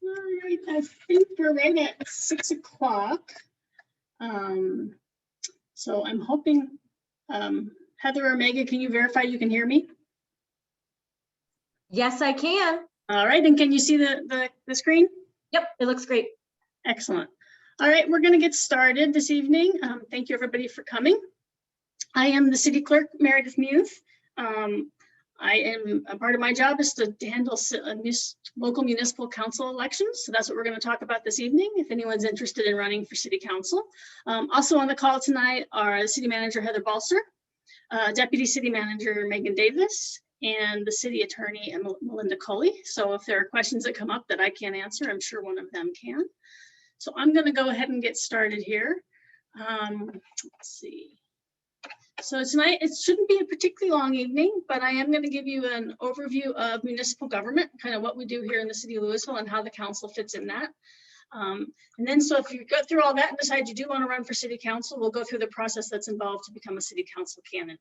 All right, I think we're right at 6 o'clock. So I'm hoping, Heather or Megan, can you verify you can hear me? Yes, I can. All right, and can you see the screen? Yep, it looks great. Excellent. All right, we're going to get started this evening. Thank you everybody for coming. I am the city clerk, Meredith Muth. I am, a part of my job is to handle local municipal council elections. So that's what we're going to talk about this evening, if anyone's interested in running for city council. Also on the call tonight are city manager Heather Balser, deputy city manager Megan Davis, and the city attorney Melinda Coley. So if there are questions that come up that I can't answer, I'm sure one of them can. So I'm going to go ahead and get started here. Let's see. So tonight, it shouldn't be a particularly long evening, but I am going to give you an overview of municipal government, kind of what we do here in the city of Louisville and how the council fits in that. And then, so if you go through all that and decide you do want to run for city council, we'll go through the process that's involved to become a city council candidate.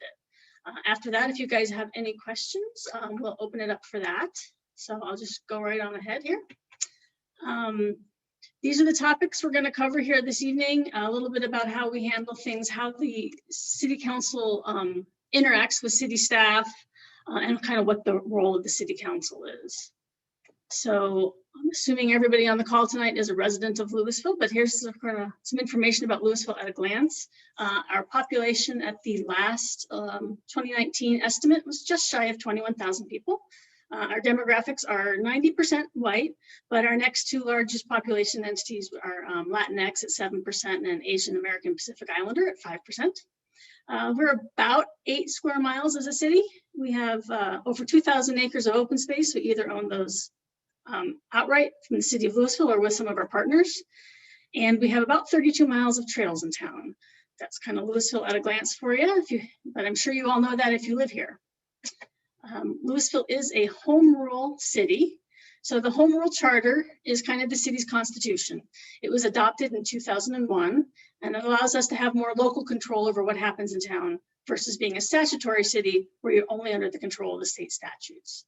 After that, if you guys have any questions, we'll open it up for that. So I'll just go right on ahead here. These are the topics we're going to cover here this evening, a little bit about how we handle things, how the city council interacts with city staff, and kind of what the role of the city council is. So I'm assuming everybody on the call tonight is a resident of Louisville, but here's some information about Louisville at a glance. Our population at the last 2019 estimate was just shy of 21,000 people. Our demographics are 90% white, but our next two largest population entities are Latinx at 7% and Asian American Pacific Islander at 5%. We're about 8 square miles as a city. We have over 2,000 acres of open space. We either own those outright from the city of Louisville or with some of our partners. And we have about 32 miles of trails in town. That's kind of Louisville at a glance for you, but I'm sure you all know that if you live here. Louisville is a home rule city. So the home rule charter is kind of the city's constitution. It was adopted in 2001, and it allows us to have more local control over what happens in town versus being a statutory city where you're only under the control of the state statutes.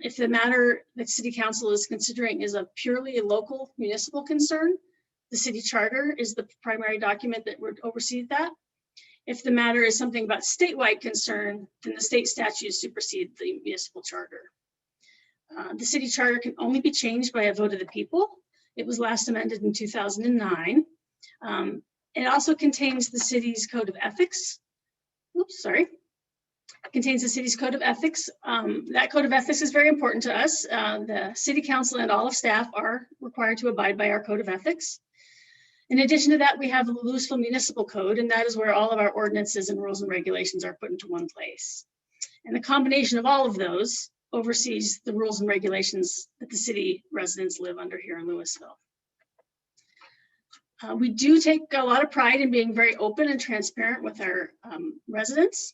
If the matter that city council is considering is a purely local municipal concern, the city charter is the primary document that would oversee that. If the matter is something about statewide concern, then the state statutes supersede the municipal charter. The city charter can only be changed by a vote of the people. It was last amended in 2009. It also contains the city's code of ethics. Oops, sorry. It contains the city's code of ethics. That code of ethics is very important to us. The city council and all of staff are required to abide by our code of ethics. In addition to that, we have the Louisville Municipal Code, and that is where all of our ordinances and rules and regulations are put into one place. And the combination of all of those oversees the rules and regulations that the city residents live under here in Louisville. We do take a lot of pride in being very open and transparent with our residents.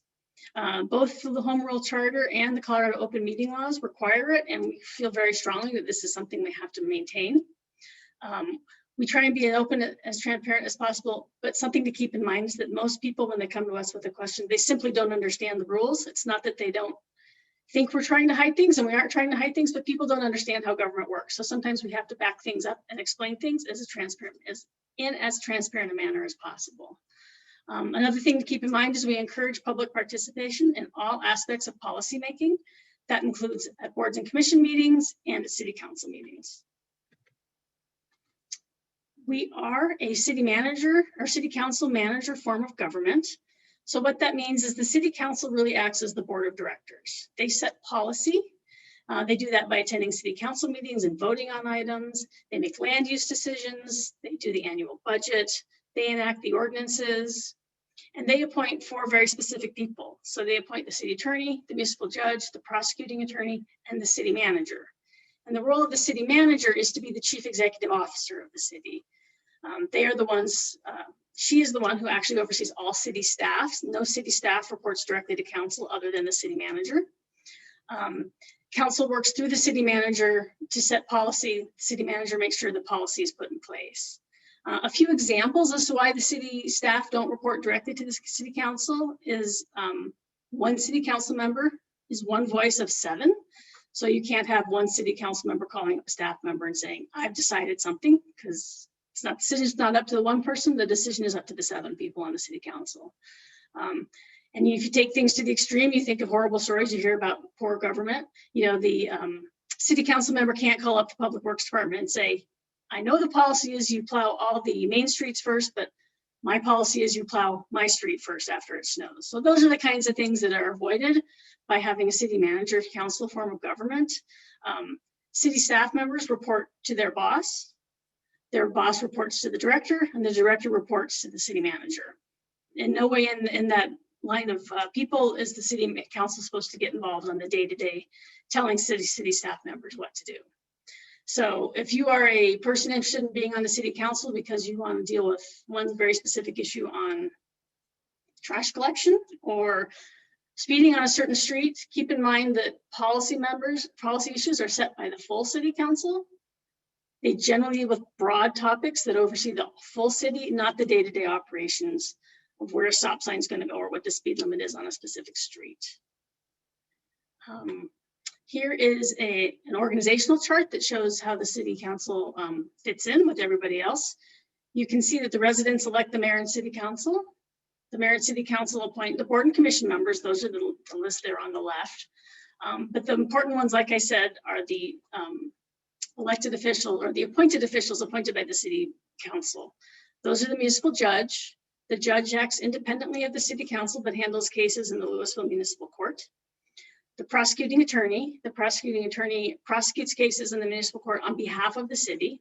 Both the Home Rule Charter and the Colorado Open Meeting Laws require it, and we feel very strongly that this is something we have to maintain. We try and be as open, as transparent as possible, but something to keep in mind is that most people, when they come to us with a question, they simply don't understand the rules. It's not that they don't think we're trying to hide things, and we aren't trying to hide things, but people don't understand how government works. So sometimes we have to back things up and explain things as transparent a manner as possible. Another thing to keep in mind is we encourage public participation in all aspects of policymaking. That includes at boards and commission meetings and at city council meetings. We are a city manager or city council manager form of government. So what that means is the city council really acts as the board of directors. They set policy. They do that by attending city council meetings and voting on items. They make land use decisions. They do the annual budget. They enact the ordinances. And they appoint 4 very specific people. So they appoint the city attorney, the municipal judge, the prosecuting attorney, and the city manager. And the role of the city manager is to be the chief executive officer of the city. They are the ones, she is the one who actually oversees all city staffs. No city staff reports directly to council other than the city manager. Council works through the city manager to set policy. The city manager makes sure the policy is put in place. A few examples as to why the city staff don't report directly to the city council is 1 city council member is 1 voice of 7. So you can't have one city council member calling up a staff member and saying, I've decided something, because it's not, the decision's not up to the one person, the decision is up to the 7 people on the city council. And if you take things to the extreme, you think of horrible stories you hear about poor government. You know, the city council member can't call up the public works department and say, I know the policy is you plow all the main streets first, but my policy is you plow my street first after it snows. So those are the kinds of things that are avoided by having a city manager council form of government. City staff members report to their boss reports to the director, and the director reports to the city manager. In no way in that line of people is the city council supposed to get involved on the day-to-day telling city staff members what to do. So if you are a person interested in being on the city council because you want to deal with one very specific issue on trash collection or speeding on a certain street, keep in mind that policy issues are set by the full city council. They generally deal with broad topics that oversee the full city, not the day-to-day operations of where a stop sign is going to go or what the speed limit is on a specific street. Here is an organizational chart that shows how the city council fits in with everybody else. You can see that the residents elect the mayor and city council. The mayor and city council appoint the board and commission members. Those are the list there on the left. But the important ones, like I said, are the elected official or the appointed officials appointed by the city council. Those are the municipal judge. The judge acts independently of the city council but handles cases in the Louisville Municipal Court. The prosecuting attorney prosecutes cases in the municipal court on behalf of the city.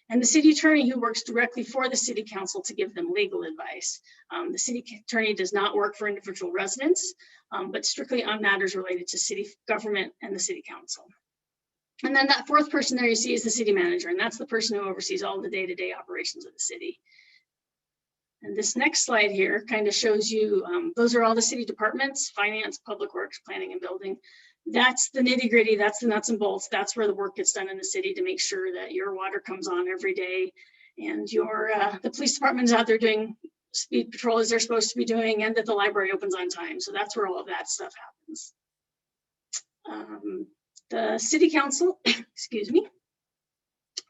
And the city attorney who works directly for the city council to give them legal advice. The city attorney does not work for individual residents, but strictly on matters related to city government and the city council. And then that fourth person there you see is the city manager, and that's the person who oversees all the day-to-day operations of the city. And this next slide here kind of shows you, those are all the city departments: finance, public works, planning and building. That's the nitty gritty, that's the nuts and bolts. That's where the work gets done in the city to make sure that your water comes on every day and the police department is out there doing speed patrol as they're supposed to be doing, and that the library opens on time. So that's where all of that stuff happens. The city council, excuse me,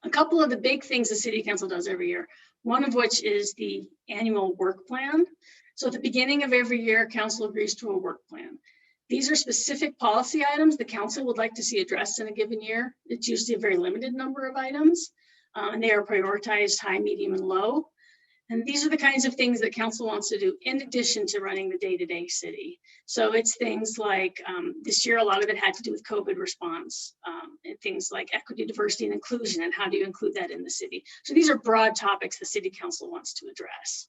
a couple of the big things the city council does every year, one of which is the annual work plan. So at the beginning of every year, council agrees to a work plan. These are specific policy items the council would like to see addressed in a given year. It's usually a very limited number of items, and they are prioritized high, medium, and low. And these are the kinds of things that council wants to do in addition to running the day-to-day city. So it's things like, this year, a lot of it had to do with COVID response, and things like equity, diversity, and inclusion, and how do you include that in the city? So these are broad topics the city council wants to address.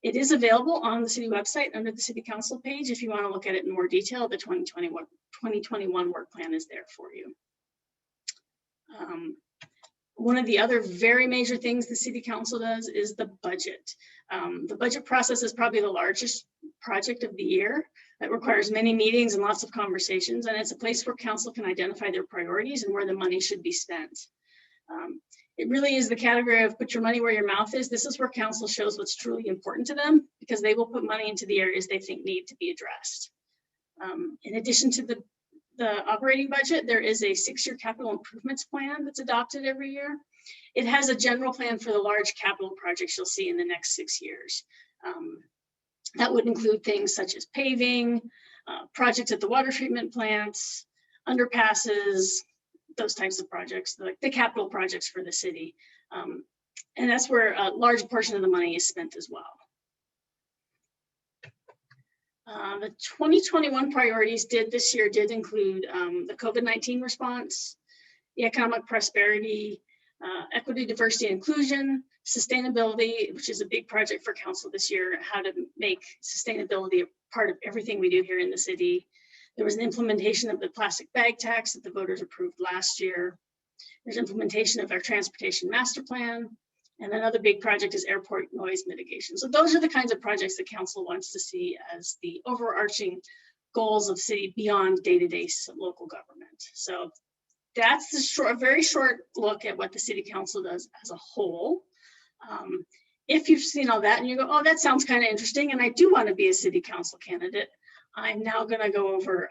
It is available on the city website under the city council page. If you want to look at it in more detail, the 2021 work plan is there for you. One of the other very major things the city council does is the budget. The budget process is probably the largest project of the year. That requires many meetings and lots of conversations, and it's a place where council can identify their priorities and where the money should be spent. It really is the category of put your money where your mouth is. This is where council shows what's truly important to them, because they will put money into the areas they think need to be addressed. In addition to the operating budget, there is a 6-year capital improvements plan that's adopted every year. It has a general plan for the large capital projects you'll see in the next 6 years. That would include things such as paving, projects at the water treatment plants, underpasses, those types of projects, like the capital projects for the city. And that's where a large portion of the money is spent as well. The 2021 priorities this year did include the COVID-19 response, the economic prosperity, equity, diversity, and inclusion, sustainability, which is a big project for council this year, how to make sustainability a part of everything we do here in the city. There was an implementation of the plastic bag tax that the voters approved last year. There's implementation of our transportation master plan. And another big project is airport noise mitigation. So those are the kinds of projects that council wants to see as the overarching goals of city beyond day-to-day local government. So that's the very short look at what the city council does as a whole. If you've seen all that and you go, oh, that sounds kind of interesting, and I do want to be a city council candidate, I'm now going to go over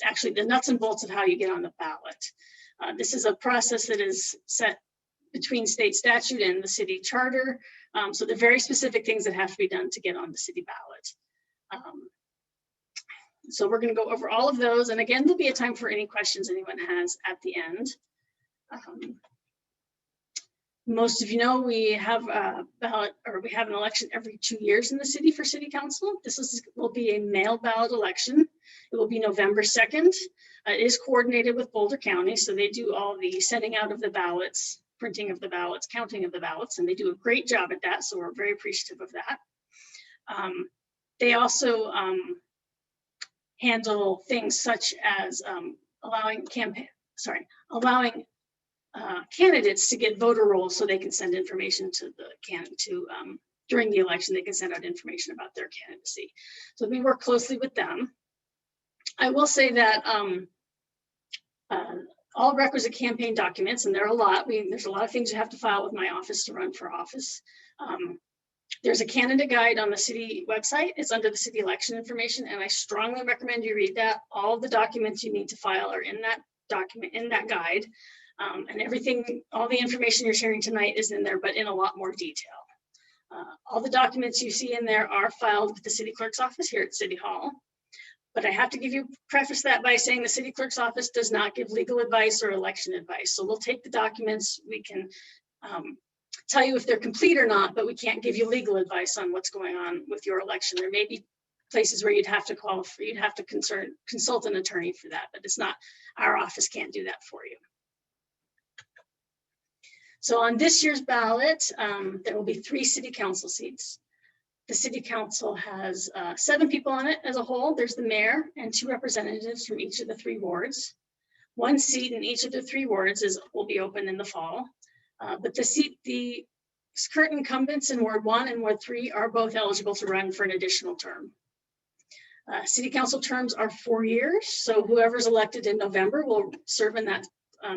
actually the nuts and bolts of how you get on the ballot. This is a process that is set between state statute and the city charter. So there are very specific things that have to be done to get on the city ballot. So we're going to go over all of those. And again, there'll be a time for any questions anyone has at the end. Most of you know we have a ballot, or we have an election every 2 years in the city for city council. Will be a mail ballot election. It will be November 2nd. It is coordinated with Boulder County, so they do all the sending out of the ballots, printing of the ballots, counting of the ballots, and they do a great job at that, so we're very appreciative of that. They also handle things such as allowing candidates to get voter rolls so they can send information to the during the election. They can send out information about their candidacy. So we work closely with them. I will say that all requisite campaign documents, and there are a lot, there's a lot of things you have to file with my office to run for office. There's a candidate guide on the city website. It's under the city election information, and I strongly recommend you read that. All of the documents you need to file are in that document, in that guide. And everything, all the information you're sharing tonight is in there, but in a lot more detail. All the documents you see in there are filed with the city clerk's office here at City Hall. But I have to preface that by saying the city clerk's office does not give legal advice or election advice. So we'll take the documents, we can tell you if they're complete or not, but we can't give you legal advice on what's going on with your election. There may be places where you'd have to consult an attorney for that, but it's not, our office can't do that for you. So on this year's ballot, there will be 3 city council seats. The city council has 7 people on it as a whole. There's the mayor and 2 representatives from each of the 3 wards. 1 seat in each of the 3 wards will be open in the fall. But the current incumbents in Ward 1 and Ward 3 are both eligible to run for an additional term. City council terms are 4 years, so whoever's elected in November will serve in that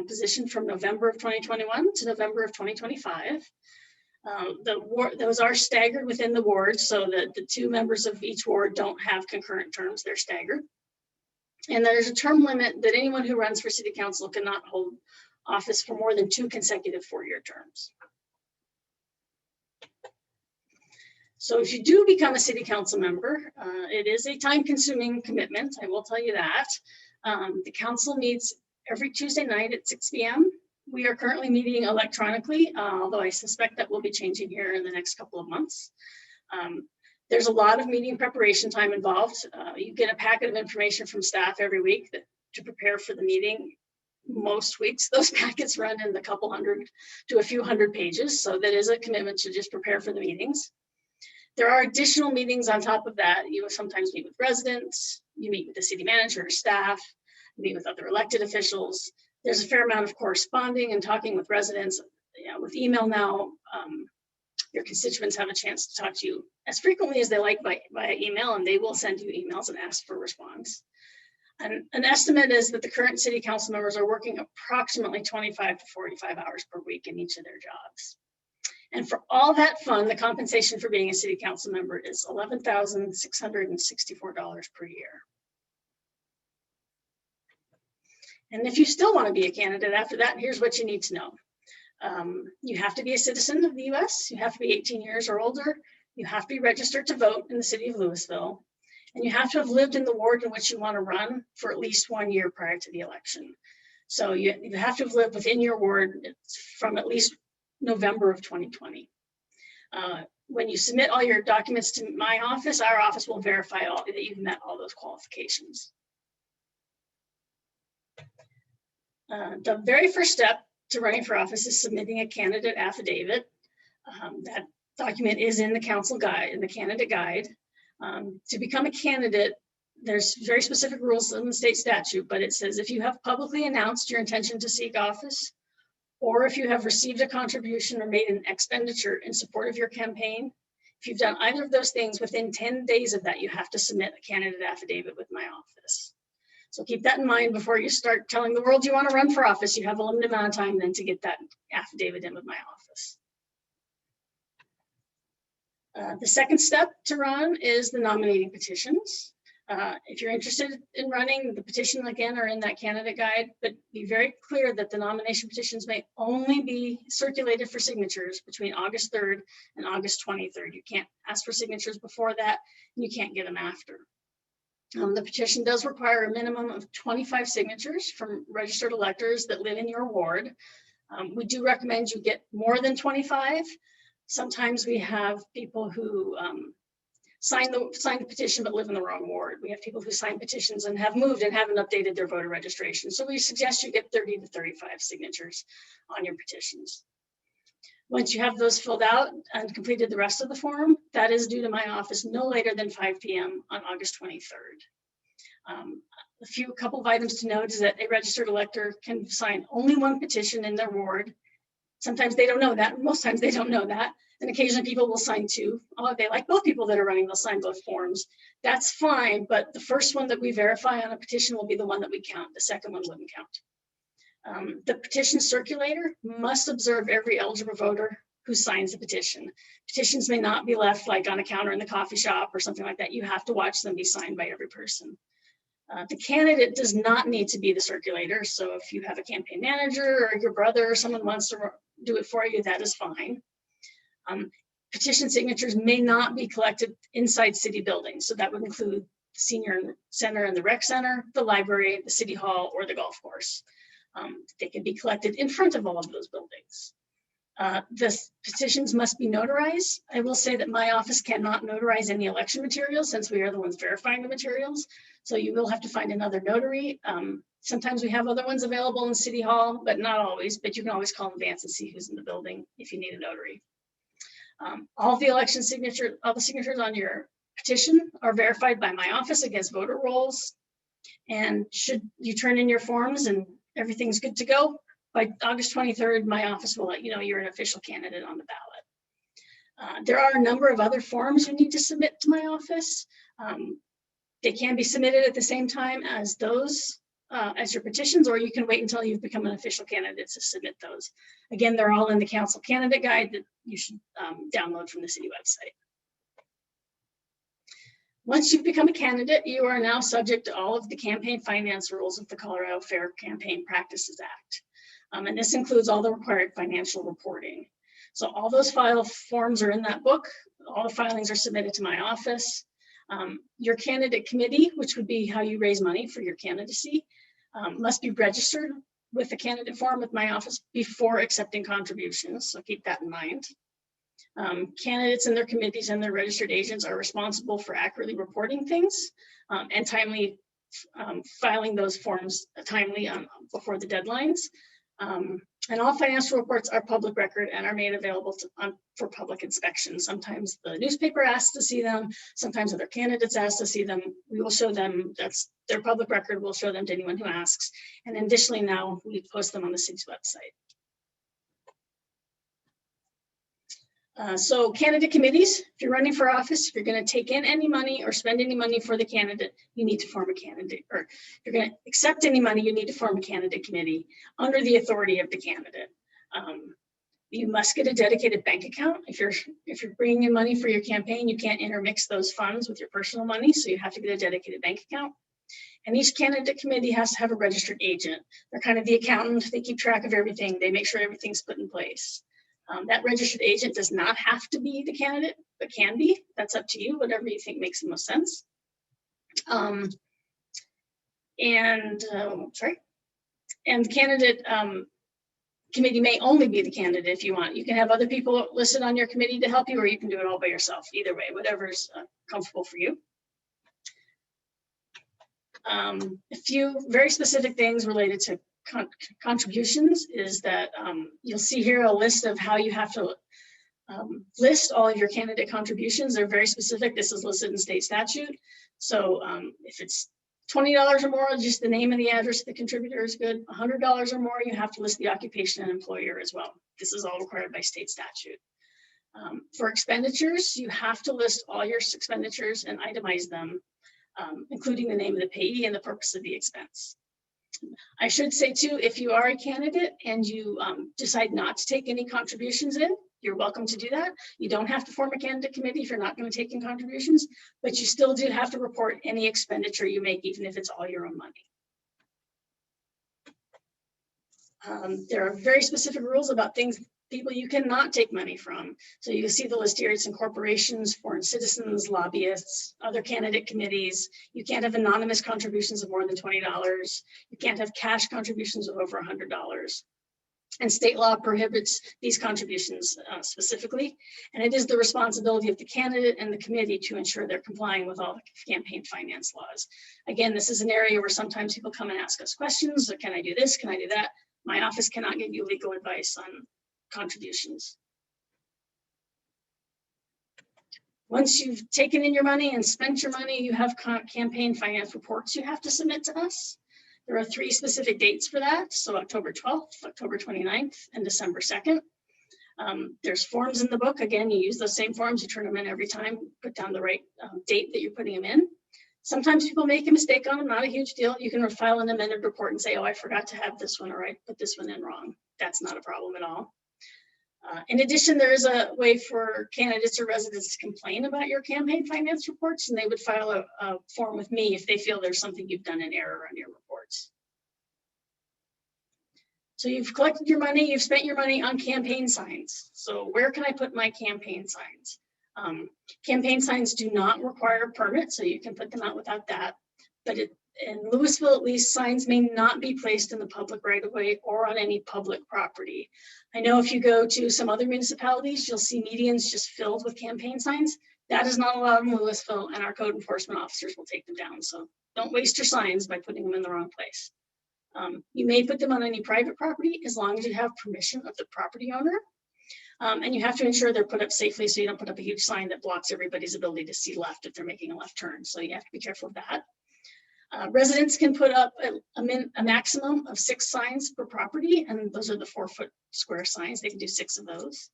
position from November of 2021 to November of 2025. Those are staggered within the ward, so that the 2 members of each ward don't have concurrent terms, they're staggered. And there's a term limit that anyone who runs for city council cannot hold office for more than 2 consecutive 4-year terms. So if you do become a city council member, it is a time-consuming commitment, I will tell you that. The council meets every Tuesday night at 6 p.m. We are currently meeting electronically, although I suspect that will be changing here in the next couple of months. There's a lot of meeting preparation time involved. You get a packet of information from staff every week to prepare for the meeting. Most weeks, those packets run in the couple hundred to a few hundred pages. So that is a commitment to just prepare for the meetings. There are additional meetings on top of that. You will sometimes meet with residents, you meet with the city manager or staff, you meet with other elected officials. There's a fair amount of corresponding and talking with residents. With email now, your constituents have a chance to talk to you as frequently as they like by email, and they will send you emails and ask for response. And an estimate is that the current city council members are working approximately 25 to 45 hours per week in each of their jobs. And for all that fun, the compensation for being a city council member is $11,664 per year. And if you still want to be a candidate after that, here's what you need to know. You have to be a citizen of the US, you have to be 18 years or older, you have to be registered to vote in the city of Louisville, and you have to have lived in the ward in which you want to run for at least 1 year prior to the election. So you have to have lived within your ward from at least November of 2020. When you submit all your documents to my office, our office will verify that you've met all those qualifications. The very first step to running for office is submitting a candidate affidavit. That document is in the council guide, in the candidate guide. To become a candidate, there's very specific rules in the state statute, but it says if you have publicly announced your intention to seek office, or if you have received a contribution or made an expenditure in support of your campaign, if you've done either of those things within 10 days of that, you have to submit a candidate affidavit with my office. So keep that in mind before you start telling the world you want to run for office. You have a limited amount of time then to get that affidavit in with my office. The second step to run is the nominating petitions. If you're interested in running, the petition again are in that candidate guide, but be very clear that the nomination petitions may only be circulated for signatures between August 3rd and August 23rd. You can't ask for signatures before that, and you can't get them after. The petition does require a minimum of 25 signatures from registered electors that live in your ward. We do recommend you get more than 25. Sometimes we have people who sign the petition but live in the wrong ward. We have people who sign petitions and have moved and haven't updated their voter registration. So we suggest you get 30 to 35 signatures on your petitions. Once you have those filled out and completed the rest of the form, that is due to my office no later than 5 p.m. on August 23rd. A couple of items to note is that a registered elector can sign only one petition in their ward. Sometimes they don't know that. Most times they don't know that. And occasionally people will sign two. Oh, they like both people that are running, they'll sign both forms. That's fine, but the first one that we verify on a petition will be the one that we count. The second one wouldn't count. The petition circulator must observe every eligible voter who signs the petition. Petitions may not be left like on a counter in the coffee shop or something like that. You have to watch them be signed by every person. The candidate does not need to be the circulator. So if you have a campaign manager or your brother or someone wants to do it for you, that is fine. Petition signatures may not be collected inside city buildings. So that would include the senior center and the rec center, the library, the city hall, or the golf course. They can be collected in front of all of those buildings. The petitions must be notarized. I will say that my office cannot notarize any election materials since we are the ones verifying the materials. So you will have to find another notary. Sometimes we have other ones available in City Hall, but not always, but you can always call in advance and see who's in the building if you need a notary. All the signatures on your petition are verified by my office against voter rolls. And should you turn in your forms and everything's good to go, by August 23rd, my office will let you know you're an official candidate on the ballot. There are a number of other forms you need to submit to my office. They can be submitted at the same time as those, as your petitions, or you can wait until you've become an official candidate to submit those. Again, they're all in the council candidate guide that you should download from the city website. Once you've become a candidate, you are now subject to all of the campaign finance rules of the Colorado Fair Campaign Practices Act. And this includes all the required financial reporting. So all those file forms are in that book. All the filings are submitted to my office. Your candidate committee, which would be how you raise money for your candidacy, must be registered with the candidate form with my office before accepting contributions. So keep that in mind. Candidates and their committees and their registered agents are responsible for accurately reporting things and timely filing those forms timely before the deadlines. And all financial reports are public record and are made available for public inspection. Sometimes the newspaper asks to see them. Sometimes other candidates ask to see them. We will show them, that's their public record. We'll show them to anyone who asks. And additionally, now we post them on the city's website. So candidate committees, if you're running for office, if you're going to take in any money or spend any money for the candidate, you need to form a candidate, or if you're going to accept any money, you need to form a candidate committee under the authority of the candidate. You must get a dedicated bank account. If you're bringing in money for your campaign, you can't intermix those funds with your personal money, so you have to get a dedicated bank account. And each candidate committee has to have a registered agent. They're kind of the accountant. They keep track of everything. They make sure everything's put in place. That registered agent does not have to be the candidate, but can be. That's up to you, whatever you think makes the most sense. And the candidate committee may only be the candidate if you want. You can have other people listed on your committee to help you, or you can do it all by yourself. Either way, whatever's comfortable for you. A few very specific things related to contributions is that you'll see here a list of how you have to list all of your candidate contributions. They're very specific. This is listed in state statute. So if it's $20 or more, just the name and the address of the contributor is good. $100 or more, you have to list the occupation and employer as well. This is all required by state statute. For expenditures, you have to list all your expenditures and itemize them, including the name of the payee and the purpose of the expense. I should say too, if you are a candidate and you decide not to take any contributions in, you're welcome to do that. You don't have to form a candidate committee if you're not going to take in contributions, but you still do have to report any expenditure you make, even if it's all your own money. There are very specific rules about people you cannot take money from. So you see the list here, it's in corporations, foreign citizens, lobbyists, other candidate committees. You can't have anonymous contributions of more than $20. You can't have cash contributions of over $100. And state law prohibits these contributions specifically. And it is the responsibility of the candidate and the committee to ensure they're complying with all the campaign finance laws. Again, this is an area where sometimes people come and ask us questions. So can I do this? Can I do that? My office cannot give you legal advice on contributions. Once you've taken in your money and spent your money, you have campaign finance reports you have to submit to us. There are 3 specific dates for that. So October 12th, October 29th, and December 2nd. There's forms in the book. Again, you use those same forms, you turn them in every time, put down the right date that you're putting them in. Sometimes people make a mistake on them, not a huge deal. You can file an amended report and say, oh, I forgot to have this one, or I put this one in wrong. That's not a problem at all. In addition, there is a way for candidates or residents to complain about your campaign finance reports, and they would file a form with me if they feel there's something you've done in error on your reports. So you've collected your money, you've spent your money on campaign signs. So where can I put my campaign signs? Campaign signs do not require a permit, so you can put them out without that. But in Louisville, at least, signs may not be placed in the public right of way or on any public property. I know if you go to some other municipalities, you'll see medians just filled with campaign signs. That is not allowed in Louisville, and our code enforcement officers will take them down. So don't waste your signs by putting them in the wrong place. You may put them on any private property as long as you have permission of the property owner. And you have to ensure they're put up safely so you don't put up a huge sign that blocks everybody's ability to see left if they're making a left turn. So you have to be careful of that. Residents can put up a maximum of 6 signs per property, and those are the 4-foot square signs. They can do 6 of those.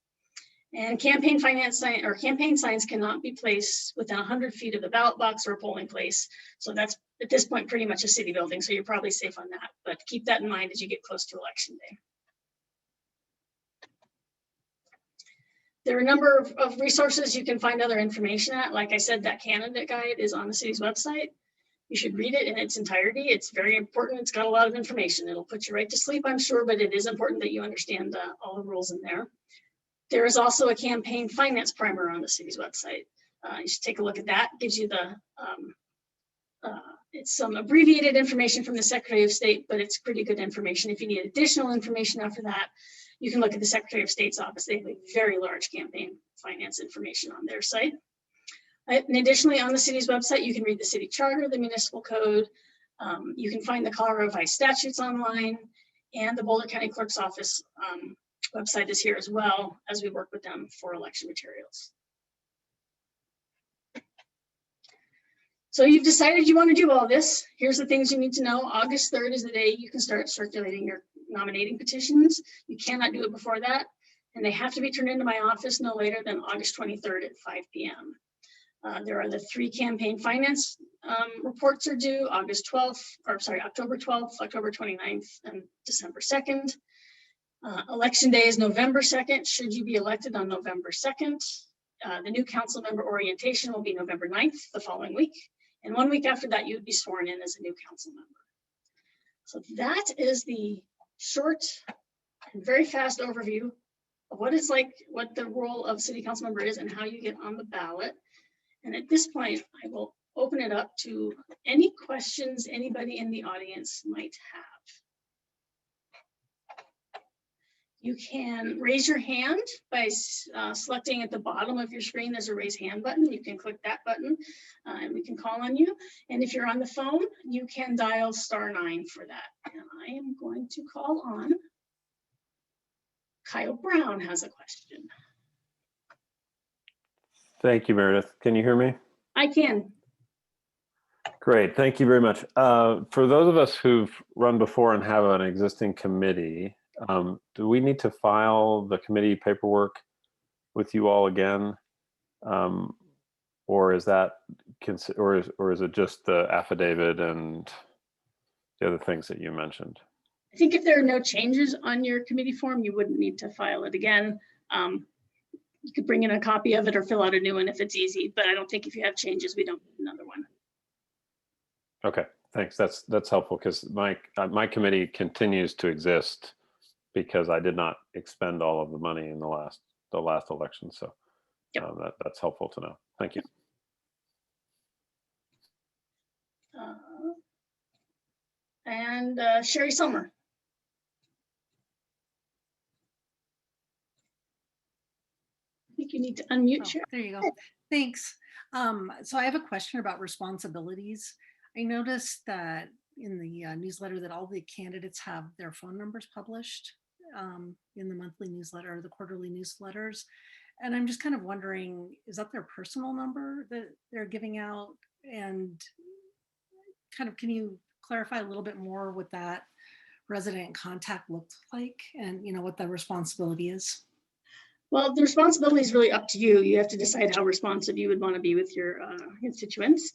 And campaign finance sign or campaign signs cannot be placed within 100 feet of a ballot box or a polling place. So that's at this point pretty much a city building, so you're probably safe on that. But keep that in mind as you get close to election day. There are a number of resources you can find other information at. Like I said, that candidate guide is on the city's website. You should read it in its entirety. It's very important. It's got a lot of information. It'll put you right to sleep, I'm sure, but it is important that you understand all the rules in there. There is also a campaign finance primer on the city's website. You should take a look at that. It gives you it's some abbreviated information from the Secretary of State, but it's pretty good information. If you need additional information after that, you can look at the Secretary of State's office. They have a very large campaign finance information on their site. And additionally, on the city's website, you can read the city charter, the municipal code. You can find the Colorado Revised statutes online, and the Boulder County Clerk's Office website is here as well, as we work with them for election materials. So you've decided you want to do all this. Here's the things you need to know. August 3rd is the day you can start circulating your nominating petitions. You cannot do it before that, and they have to be turned into my office no later than August 23rd at 5 p.m. There are the 3 campaign finance reports are due October 12th, October 29th, and December 2nd. Election day is November 2nd. Should you be elected on November 2nd, the new council member orientation will be November 9th, the following week. And 1 week after that, you would be sworn in as a new council member. So that is the short and very fast overview of what it's like, what the role of city council member is, and how you get on the ballot. And at this point, I will open it up to any questions anybody in the audience might have. You can raise your hand by selecting at the bottom of your screen. There's a raise hand button. You can click that button and we can call on you. And if you're on the phone, you can dial *9 for that. And I am going to call on Kyle Brown has a question. Thank you, Meredith. Can you hear me? I can. Great, thank you very much. For those of us who've run before and have an existing committee, do we need to file the committee paperwork with you all again? Or is that, or is it just the affidavit and the other things that you mentioned? I think if there are no changes on your committee form, you wouldn't need to file it again. You could bring in a copy of it or fill out a new one if it's easy, but I don't think if you have changes, we don't need another one. Okay, thanks. That's helpful because my committee continues to exist because I did not expend all of the money in the last election. So Yep. That's helpful to know. Thank you. And Sherry Sommer. I think you need to unmute, Oh, Sherry. there you go. Thanks. So I have a question about responsibilities. I noticed that in the newsletter that all the candidates have their phone numbers published in the monthly newsletter or the quarterly newsletters. And I'm just kind of wondering, is that their personal number that they're giving out? And kind of, can you clarify a little bit more what that resident contact looked like and, you know, what the responsibility is? Well, the responsibility is really up to you. You have to decide how responsive you would want to be with your constituents.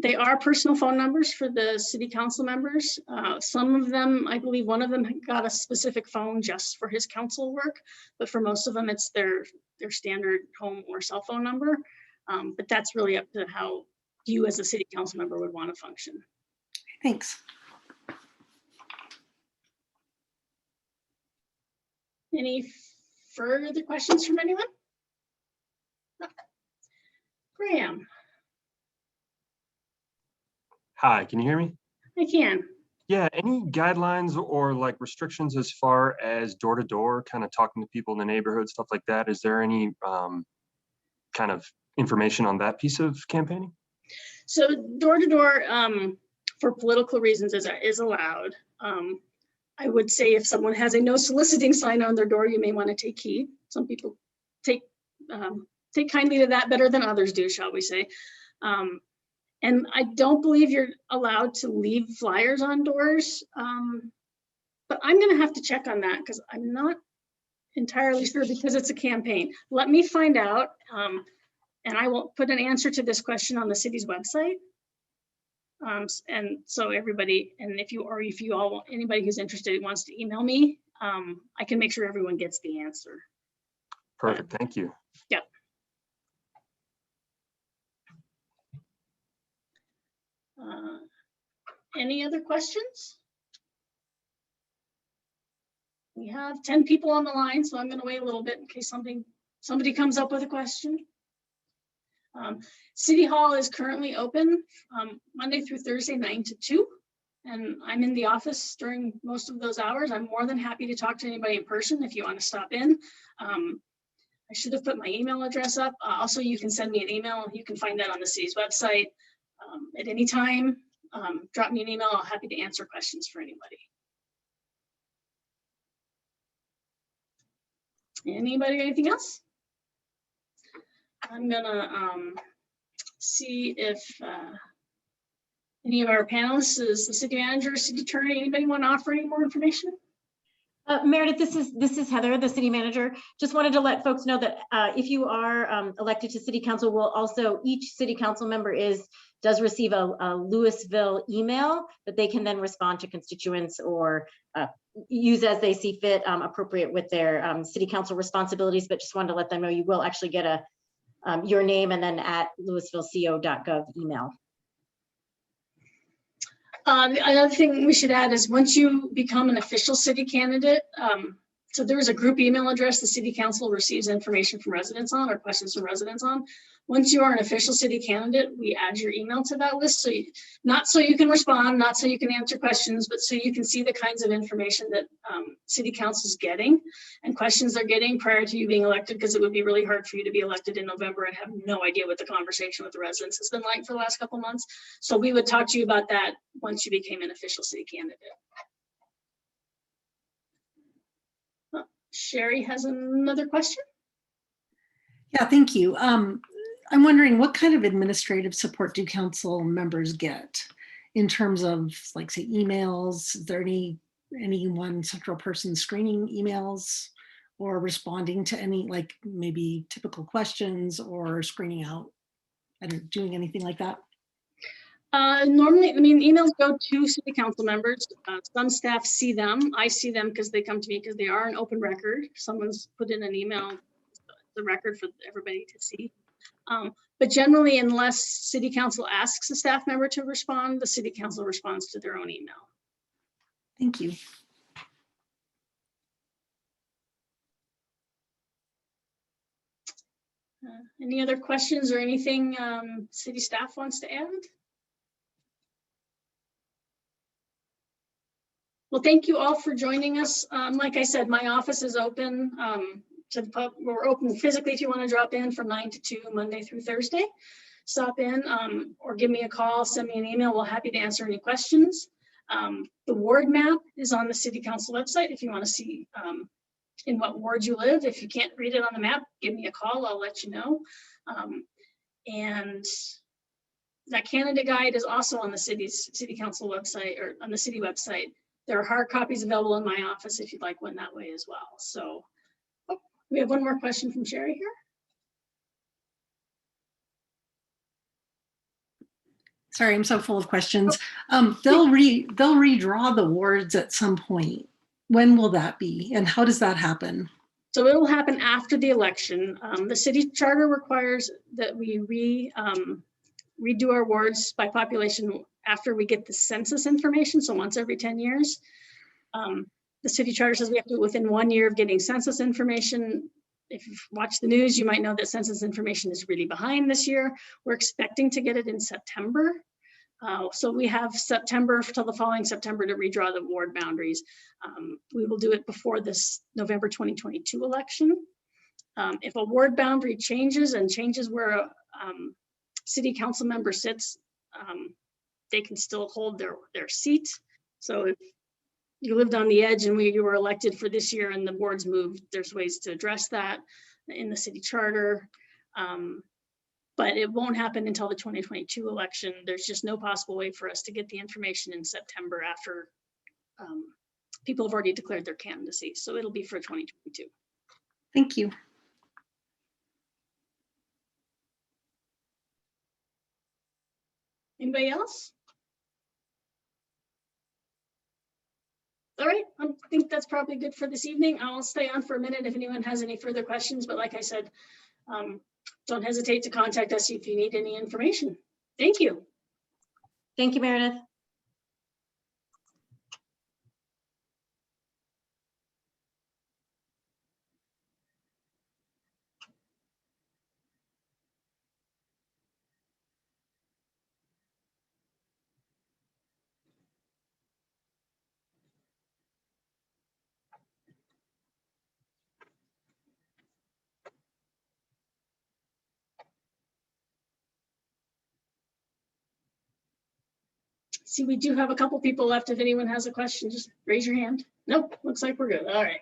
They are personal phone numbers for the city council members. Some of them, I believe one of them got a specific phone just for his council work, but for most of them, it's their standard home or cell phone number. But that's really up to how you as a city council member would want to function. Thanks. Any further questions from anyone? No. Graham. Hi, can you hear me? I can. Yeah, any guidelines or like restrictions as far as door to door, kind of talking to people in the neighborhood, stuff like that? Is there any kind of information on that piece of campaigning? So door to door for political reasons is allowed. I would say if someone has a no soliciting sign on their door, you may want to take heed. Some people take kindly to that better than others do, shall we say. And I don't believe you're allowed to leave flyers on doors, but I'm going to have to check on that because I'm not entirely sure because it's a campaign. Let me find out, and I will put an answer to this question on the city's website. And so everybody, and if you all want, anybody who's interested wants to email me, I can make sure everyone gets the answer. Perfect, thank you. Yep. Any other questions? We have 10 people on the line, so I'm going to wait a little bit in case somebody comes up with a question. City Hall is currently open Monday through Thursday, 9 to 2. And I'm in the office during most of those hours. I'm more than happy to talk to anybody in person if you want to stop in. I should have put my email address up. Also, you can send me an email. You can find that on the city's website at any time. Drop me an email. I'm happy to answer questions for anybody. Anybody, anything else? I'm gonna see if any of our panelists, is the city manager, city attorney, anybody want to offer any more information? Meredith, this is Heather, the city manager. Just wanted to let folks know that if you are elected to city council, will also each city council member does receive a Louisville email that they can then respond to constituents or use as they see fit, appropriate with their city council responsibilities. But just wanted to let them know you will actually get your name and then at louisvilleco.gov email. Another thing we should add is once you become an official city candidate, so there is a group email address the city council receives information from residents on or questions from residents on. Once you are an official city candidate, we add your email to that list. So not so you can respond, not so you can answer questions, but so you can see the kinds of information that city council is getting and questions they're getting prior to you being elected, because it would be really hard for you to be elected in November and have no idea what the conversation with the residents has been like for the last couple of months. So we would talk to you about that once you became an official city candidate. Sherry has another question. Yeah, thank you. I'm wondering what kind of administrative support do council members get in terms of, like, say, emails? Is there any one central person screening emails or responding to any, like, maybe typical questions or screening out and doing anything like that? Normally, I mean, emails go to city council members. Some staff see them. I see them because they come to me because they are an open record. Someone's put in an email. the record for everybody to see. But generally, unless city council asks a staff member to respond, the city council responds to their own email. Thank you. Any other questions or anything city staff wants to add? Well, thank you all for joining us. Like I said, my office is open to the pub. We're open physically if you want to drop in from 9 to 2, Monday through Thursday. Stop in or give me a call, send me an email. We're happy to answer any questions. The ward map is on the city council website if you want to see in what ward you live. If you can't read it on the map, give me a call, I'll let you know. And that candidate guide is also on the city council website or on the city website. There are hard copies available in my office if you'd like one that way as well. So we have one more question from Sherry here. Sorry, I'm so full of questions. They'll redraw the wards at some point. When will that be? And how does that happen? So it will happen after the election. The city charter requires that we redo our wards by population after we get the census information. So once every 10 years. The city charter says we have to do it within 1 year of getting census information. If you've watched the news, you might know that census information is really behind this year. We're expecting to get it in September. So we have September till the following September to redraw the ward boundaries. We will do it before this November 2022 election. If a ward boundary changes and changes where a city council member sits, they can still hold their seat. So if you lived on the edge and you were elected for this year and the boards moved, there's ways to address that in the city charter. But it won't happen until the 2022 election. There's just no possible way for us to get the information in September after people have already declared their candidacy. So it'll be for 2022. Thank you. Anybody else? All right, I think that's probably good for this evening. I'll stay on for a minute if anyone has any further questions, but like I said, don't hesitate to contact us if you need any information. Thank you. Thank you, Meredith. See, we do have a couple people left. If anyone has a question, just raise your hand. Nope, looks like we're good. All right.